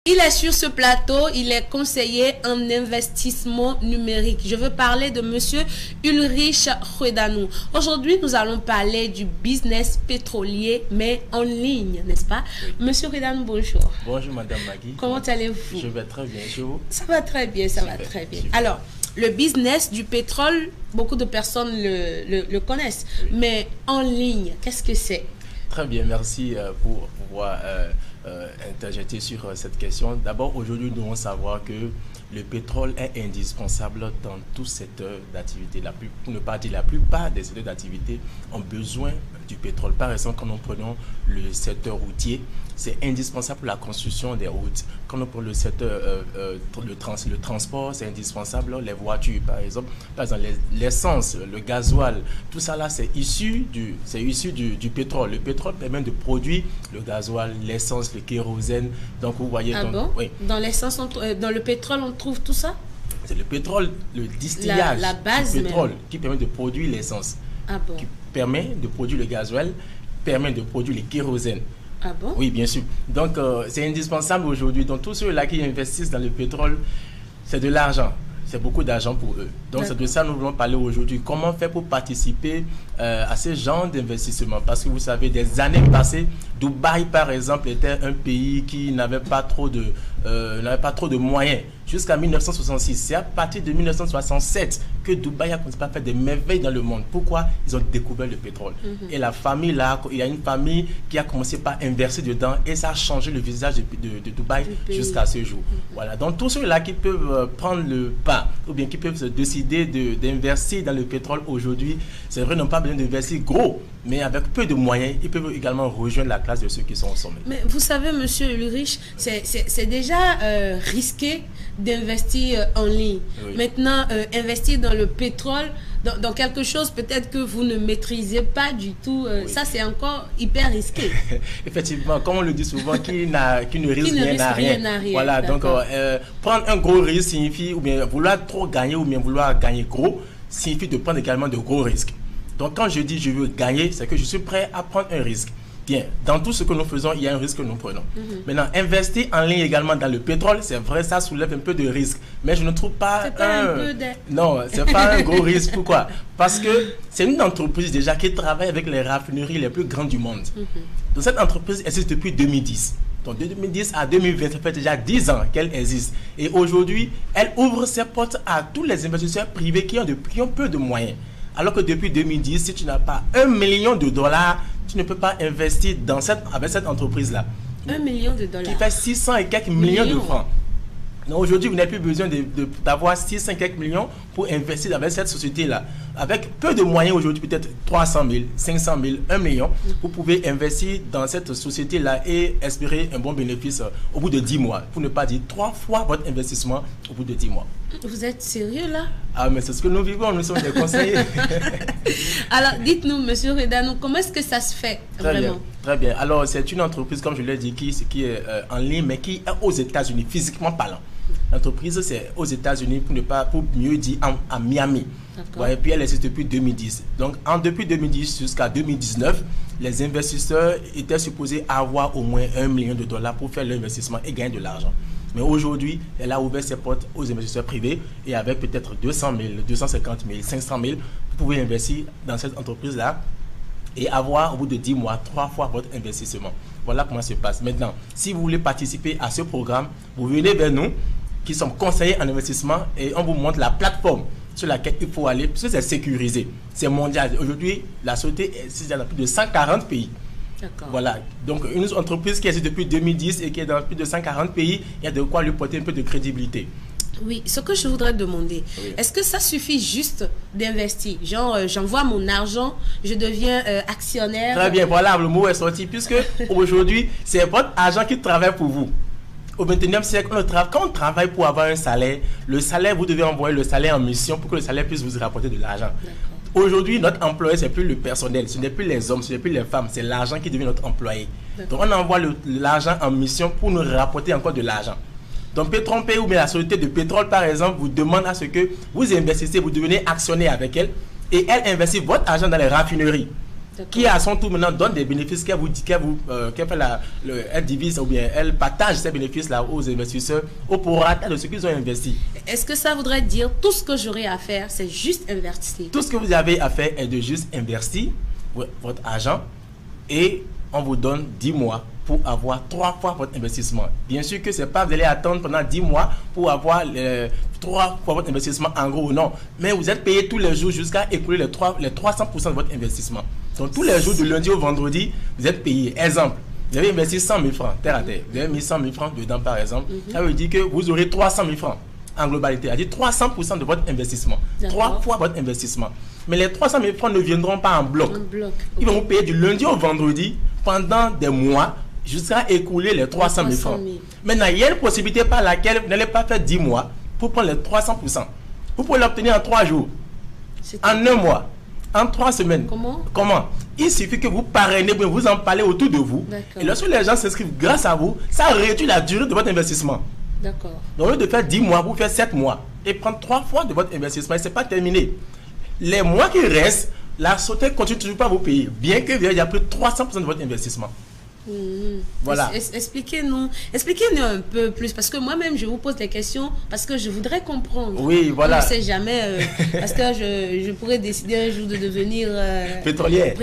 Il est sur ce plateau, il est conseiller en investissement numérique. Je veux parler de monsieur Ulrich Hredanou. Aujourd'hui, nous allons parler du business pétrolier, mais en ligne, n'est-ce pas? Oui. Monsieur Hredanou, bonjour. Bonjour, madame Maggie. Comment allez-vous? Je vais très bien, chez vous? Ça va très bien, ça va très bien. Super. Alors, le business du pétrole, beaucoup de personnes le connaissent, oui. Mais en ligne, qu'est-ce que c'est? Très bien, merci pour pouvoir interjeter sur cette question. D'abord, aujourd'hui, nous devons savoir que le pétrole est indispensable dans tout secteur d'activité. Pour ne pas dire la plupart des secteurs d'activité ont besoin du pétrole. Par exemple, quand nous prenons le secteur routier, c'est indispensable pour la construction des routes. Quand nous prenons le secteur le transport, c'est indispensable. Les voitures, par exemple l'essence, le gasoil, tout ça là, c'est issu du pétrole. Le pétrole permet de produire le gasoil, l'essence, le kérosène. Donc vous voyez. Oui. Dans l'essence, dans le pétrole, on trouve tout ça? C'est le pétrole, le distillage la base du pétrole même. Qui permet de produire l'essence. Qui permet de produire le gasoil, permet de produire le kérosène. Ah bon? Oui, bien sûr. Donc, c'est indispensable aujourd'hui. Donc, tous ceux-là qui investissent dans le pétrole, c'est de l'argent. C'est beaucoup d'argent pour eux. Donc, c'est de ça que nous voulons parler aujourd'hui. Comment faire pour participer à ce genre d'investissement? Parce que vous savez, des années passées, Dubaï, par exemple, était un pays qui n'avait pas trop de moyens. Jusqu'à 1966. C'est à partir de 1967 que Dubaï a commencé à faire des merveilles dans le monde. Pourquoi? Ils ont découvert le pétrole. Et la famille là, il y a une famille qui a commencé par investir dedans et ça a changé le visage de Dubaï jusqu'à ce jour. Voilà. Donc tous ceux-là qui peuvent prendre le pas ou bien qui peuvent se décider d'investir dans le pétrole aujourd'hui, c'est vrai, n'ont pas besoin d'investir gros, mais avec peu de moyens, ils peuvent également rejoindre la classe de ceux qui sont au sommet. Mais vous savez, monsieur Ulrich, c'est déjà risqué d'investir en ligne. Oui. Maintenant, investir dans le pétrole, dans quelque chose peut-être que vous ne maîtrisez pas du tout, oui. Ça c'est encore hyper risqué. Effectivement, comme on le dit souvent, qui ne risque rien n'a rien. Voilà, donc prendre un gros risque signifie, ou bien vouloir trop gagner, ou bien vouloir gagner gros, signifie de prendre également de gros risques. Donc quand je dis je veux gagner, c'est que je suis prêt à prendre un risque. Bien, dans tout ce que nous faisons, il y a un risque que nous prenons. Maintenant, investir en ligne également dans le pétrole, c'est vrai, ça soulève un peu de risque. Mais je ne trouve pas Non, c'est pas un gros risque. Pourquoi? Parce que c'est une entreprise déjà qui travaille avec les raffineries les plus grandes du monde. Donc cette entreprise existe depuis 2010. Donc de 2010 à 2020, ça fait déjà 10 ans qu'elle existe. Et aujourd'hui, elle ouvre ses portes à tous les investisseurs privés qui ont peu de moyens. Alors que depuis 2010, si tu n'as pas $1 million, tu ne peux pas investir avec cette entreprise-là. $1 million. Qui fait 600 et quelques millions de francs. Donc aujourd'hui, vous n'avez plus besoin d'avoir 600 et quelques millions pour investir avec cette société-là. Avec peu de moyens aujourd'hui, peut-être 300 000, 500 000, 1 million, vous pouvez investir dans cette société-là et espérer un bon bénéfice au bout de 10 mois. Pour ne pas dire 3 fois votre investissement au bout de 10 mois. Vous êtes sérieux là? Ah, mais c'est ce que nous vivons, nous sommes des conseillers. Alors, dites-nous, monsieur Hredanou, comment est-ce que ça se fait vraiment? Très bien. Alors, c'est une entreprise, comme je l'ai dit, qui est en ligne, mais qui est aux États-Unis, physiquement parlant. L'entreprise, c'est aux États-Unis, pour mieux dire, à Miami. Ouais, et puis, elle existe depuis 2010. Donc, depuis 2010 jusqu'à 2019, les investisseurs étaient supposés avoir au moins $1 million pour faire l'investissement et gagner de l'argent. Mais aujourd'hui, elle a ouvert ses portes aux investisseurs privés et avec peut-être 200 000, 250 000, 500 000, vous pouvez investir dans cette entreprise-là et avoir au bout de 10 mois, 3 fois votre investissement. Voilà comment ça se passe. Maintenant, si vous voulez participer à ce programme, vous venez vers nous, qui sommes conseillers en investissement, et on vous montre la plateforme sur laquelle il faut aller, parce que c'est sécurisé, c'est mondial. Aujourd'hui, la société existe dans plus de 140 pays. Voilà, donc une entreprise qui existe depuis 2010 et qui est dans plus de 140 pays, il y a de quoi lui porter un peu de crédibilité. Oui, ce que je voudrais demander, est-ce que ça suffit juste d'investir? Genre, j'envoie mon argent, je deviens actionnaire. Très bien, voilà, le mot est sorti, puisque aujourd'hui, c'est votre argent qui travaille pour vous. Au XXIe siècle, quand on travaille pour avoir un salaire, le salaire, vous devez envoyer le salaire en mission pour que le salaire puisse vous rapporter de l'argent. Aujourd'hui, notre employé, ce n'est plus le personnel, ce n'est plus les hommes, ce n'est plus les femmes, c'est l'argent qui devient notre employé. Donc, on envoie l'argent en mission pour nous rapporter encore de l'argent. Donc, Petron-Pays ou bien la société de pétrole, par exemple, vous demande à ce que vous investissez, vous devenez actionnaire avec elle et elle investit votre argent dans les raffineries. qui à son tour maintenant donne des bénéfices elle divise ou bien elle partage ces bénéfices-là aux investisseurs au prorata de ce qu'ils ont investi. Est-ce que ça voudrait dire tout ce que j'aurai à faire, c'est juste investir? Tout ce que vous avez à faire est de juste investir votre argent et on vous donne 10 mois pour avoir 3 fois votre investissement. Bien sûr que c'est pas vous allez attendre pendant 10 mois pour avoir 3 fois votre investissement en gros, non. Mais vous êtes payé tous les jours jusqu'à écouler les 300% de votre investissement. Donc tous les jours du lundi au vendredi, vous êtes payé. Exemple, vous avez investi 100 000 francs, terre à terre. Vous avez mis 100 000 francs dedans par exemple. Ça veut dire que vous aurez 300 000 francs en globalité. C'est-à-dire 300% de votre investissement. 3 fois votre investissement. Mais les 300 000 francs ne viendront pas en bloc. Ils vont vous payer du lundi au vendredi pendant des mois jusqu'à écouler les 300 000 francs. Maintenant, il y a une possibilité par laquelle vous n'allez pas faire 10 mois pour prendre les 300%. Vous pouvez l'obtenir en 3 jours, en 1 mois, en 3 semaines. Comment? Il suffit que vous parrainez, vous en parlez autour de vous. Et lorsque les gens s'inscrivent grâce à vous, ça réduit la durée de votre investissement. D'accord. Donc, au lieu de faire 10 mois, vous faites 7 mois et prendre 3 fois de votre investissement. Et ce n'est pas terminé. Les mois qui restent, la société continue toujours pas à vous payer, bien que vous ayez pris 300% de votre investissement. Voilà. Expliquez-nous un peu plus, parce que moi-même je vous pose des questions parce que je voudrais comprendre. Oui, voilà. Je ne sais jamais, parce que je pourrais décider un jour de devenir pétrolière.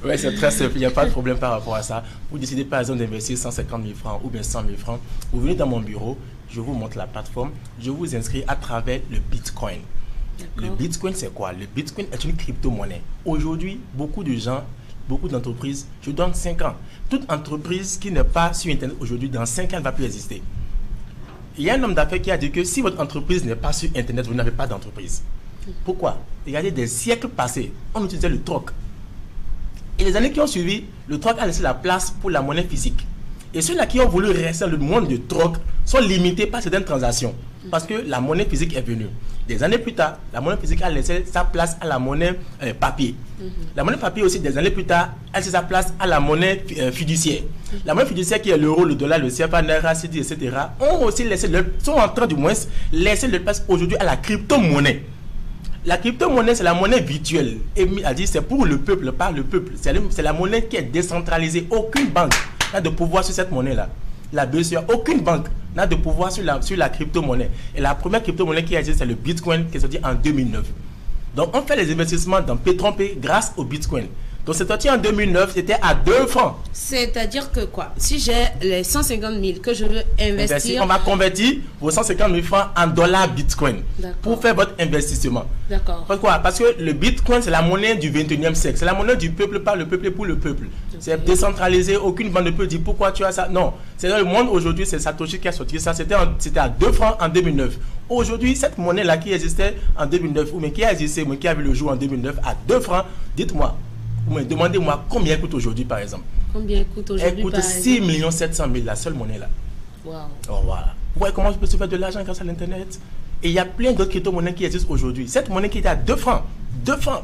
Oui, c'est très simple, il n'y a pas de problème par rapport à ça. Vous décidez par exemple d'investir 150 000 francs ou bien 100 000 francs. Vous venez dans mon bureau, je vous montre la plateforme, je vous inscris à travers le Bitcoin. Le Bitcoin, c'est quoi? Le Bitcoin est une crypto-monnaie. Aujourd'hui, beaucoup de gens, beaucoup d'entreprises, je donne 5 ans. Toute entreprise qui n'est pas sur Internet aujourd'hui, dans 5 ans, elle ne va plus exister. Il y a un homme d'affaires qui a dit que si votre entreprise n'est pas sur Internet, vous n'avez pas d'entreprise. Pourquoi? Regardez, des siècles passés, on utilisait le troc. Et les années qui ont suivi, le troc a laissé la place pour la monnaie physique. Et ceux-là qui ont voulu rester dans le monde du troc sont limités par certaines transactions. Parce que la monnaie physique est venue. Des années plus tard, la monnaie physique a laissé sa place à la monnaie papier. La monnaie papier aussi, des années plus tard, a laissé sa place à la monnaie fiduciaire. La monnaie fiduciaire qui est l'euro, le dollar, le CFA, Naira, CD, etc. ont aussi laissé sont en train du moins laisser leur place aujourd'hui à la crypto-monnaie. La crypto-monnaie, c'est la monnaie virtuelle. Et a dit c'est pour le peuple, par le peuple. C'est la monnaie qui est décentralisée. Aucune banque n'a de pouvoir sur cette monnaie-là. La BCE, aucune banque n'a de pouvoir sur la crypto-monnaie. Et la première crypto-monnaie qui existe, c'est le Bitcoin qui est sorti en 2009. Donc, on fait les investissements dans P3P grâce au Bitcoin. Donc, c'est sorti en 2009, c'était à 2 francs. C'est-à-dire que quoi? Si j'ai les 150 000 que je veux investir... On va convertir vos 150 000 francs en dollars Bitcoin pour faire votre investissement. D'accord. Pourquoi? Parce que le Bitcoin, c'est la monnaie du 21e siècle. C'est la monnaie du peuple, par le peuple et pour le peuple. C'est décentralisé. Aucune banque ne peut dire pourquoi tu as ça. Non. C'est dans le monde aujourd'hui, c'est Satoshi qui a sorti ça. C'était à 2 francs en 2009. Aujourd'hui, cette monnaie-là qui existait en 2009, ou mais qui a existé, mais qui a vu le jour en 2009 à 2 francs, dites-moi. Demandez-moi combien elle coûte aujourd'hui, par exemple. Combien elle coûte aujourd'hui? Elle coûte 6 700 000, la seule monnaie là. Wow. Oh, voilà. Vous voyez comment je peux se faire de l'argent grâce à l'Internet? Et il y a plein d'autres crypto-monnaies qui existent aujourd'hui. Cette monnaie qui était à 2 francs,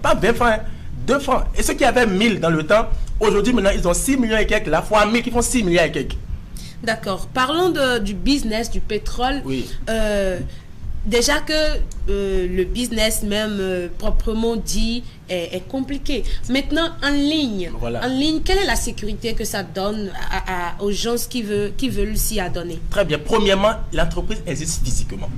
pas 20 francs, 2 francs. Et ceux qui avaient 1000 dans le temps, aujourd'hui, maintenant, ils ont 6 millions et quelques, la fois 1000 qui font 6 milliards et quelques. D'accord. Parlons du business du pétrole. Oui. Déjà que le business même proprement dit est compliqué. Maintenant, en ligne, quelle est la sécurité que ça donne aux gens qui veulent s'y adonner? Très bien. Premièrement, l'entreprise existe physiquement.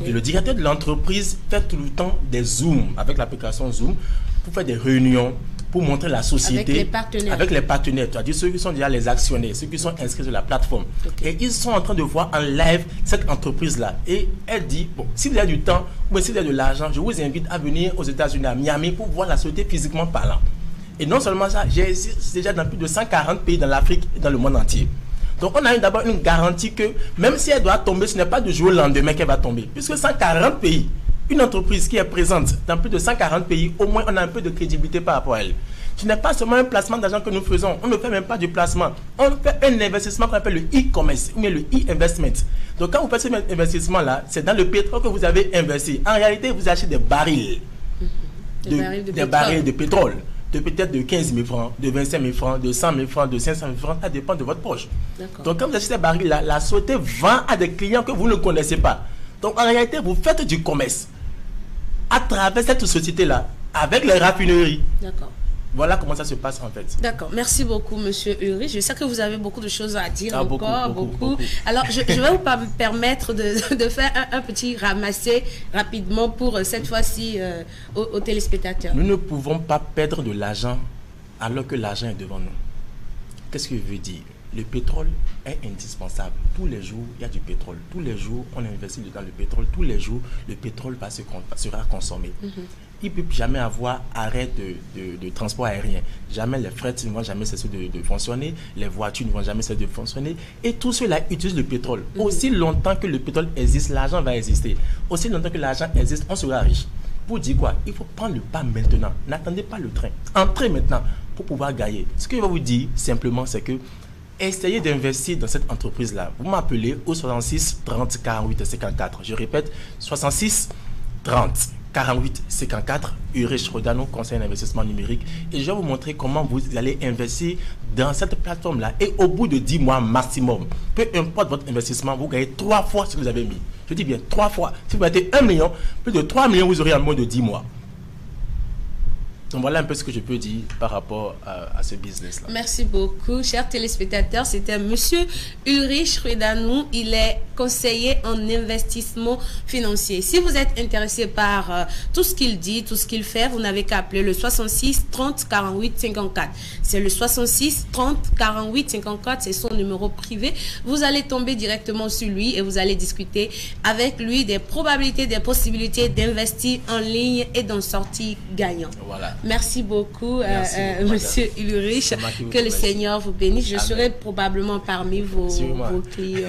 Et le directeur de l'entreprise fait tout le temps des Zooms avec l'application Zoom pour faire des réunions, pour montrer la société avec les partenaires, c'est-à-dire ceux qui sont déjà les actionnaires, ceux qui sont inscrits sur la plateforme. Et ils sont en train de voir en live cette entreprise-là. Et elle dit, bon, si vous avez du temps ou si vous avez de l'argent, je vous invite à venir aux États-Unis, à Miami, pour voir la société physiquement parlant. Et non seulement ça, j'ai déjà dans plus de 140 pays dans l'Afrique et dans le monde entier. Donc on a d'abord une garantie que même si elle doit tomber, ce n'est pas du jour au lendemain qu'elle va tomber. Puisque 140 pays, une entreprise qui est présente dans plus de 140 pays, au moins on a un peu de crédibilité par rapport à elle. Ce n'est pas seulement un placement d'argent que nous faisons, on ne fait même pas du placement. On fait un investissement qu'on appelle le e-commerce ou bien le e-investment. Donc quand vous faites cet investissement-là, c'est dans le pétrole que vous avez investi. En réalité, vous achetez des barils, des barils de pétrole. De peut-être de 15 000 francs, de 25 000 francs, de 100 000 francs, de 500 000 francs, ça dépend de votre poche. Donc quand vous achetez ces barils-là, la société vend à des clients que vous ne connaissez pas. Donc en réalité, vous faites du commerce. À travers cette société-là, avec les raffineries. D'accord. Voilà comment ça se passe en fait. D'accord. Merci beaucoup, Monsieur Ulrich. Je sais que vous avez beaucoup de choses à dire encore. Beaucoup. Alors, je vais vous permettre de faire un petit ramassé rapidement pour cette fois-ci aux téléspectateurs. Nous ne pouvons pas perdre de l'argent alors que l'argent est devant nous. Qu'est-ce que je veux dire? Le pétrole est indispensable. Tous les jours, il y a du pétrole. Tous les jours, on investit dans le pétrole. Tous les jours, le pétrole sera consommé. Il ne peut jamais avoir arrêt de transport aérien. Jamais les frettes ne vont jamais cesser de fonctionner. Les voitures ne vont jamais cesser de fonctionner. Et tout cela utilise le pétrole. Aussi longtemps que le pétrole existe, l'argent va exister. Aussi longtemps que l'argent existe, on sera riche. Pour dire quoi? Il faut prendre le pas maintenant. N'attendez pas le train. Entrez maintenant pour pouvoir gagner. Ce que je vais vous dire simplement, c'est que essayez d'investir dans cette entreprise-là. Vous m'appelez au 66 30 48 54. Je répète, 66 30 48 54. Ulrich Rodano, conseiller d'investissement numérique. Et je vais vous montrer comment vous allez investir dans cette plateforme-là. Et au bout de 10 mois maximum, peu importe votre investissement, vous gagnez 3 fois ce que vous avez mis. Je dis bien 3 fois. Si vous mettez 1 million, plus de 3 millions, vous aurez en moins de 10 mois. Donc voilà un peu ce que je peux dire par rapport à ce business-là. Merci beaucoup, chers téléspectateurs. C'était Monsieur Ulrich Rodano. Il est conseiller en investissement financier. Si vous êtes intéressé par tout ce qu'il dit, tout ce qu'il fait, vous n'avez qu'à appeler le 66 30 48 54. C'est le 66 30 48 54. C'est son numéro privé. Vous allez tomber directement sur lui et vous allez discuter avec lui des probabilités, des possibilités d'investir en ligne et d'en sortir gagnant. Voilà. Merci beaucoup, Monsieur Ulrich. Que le Seigneur vous bénisse. Je serai probablement parmi vos clients.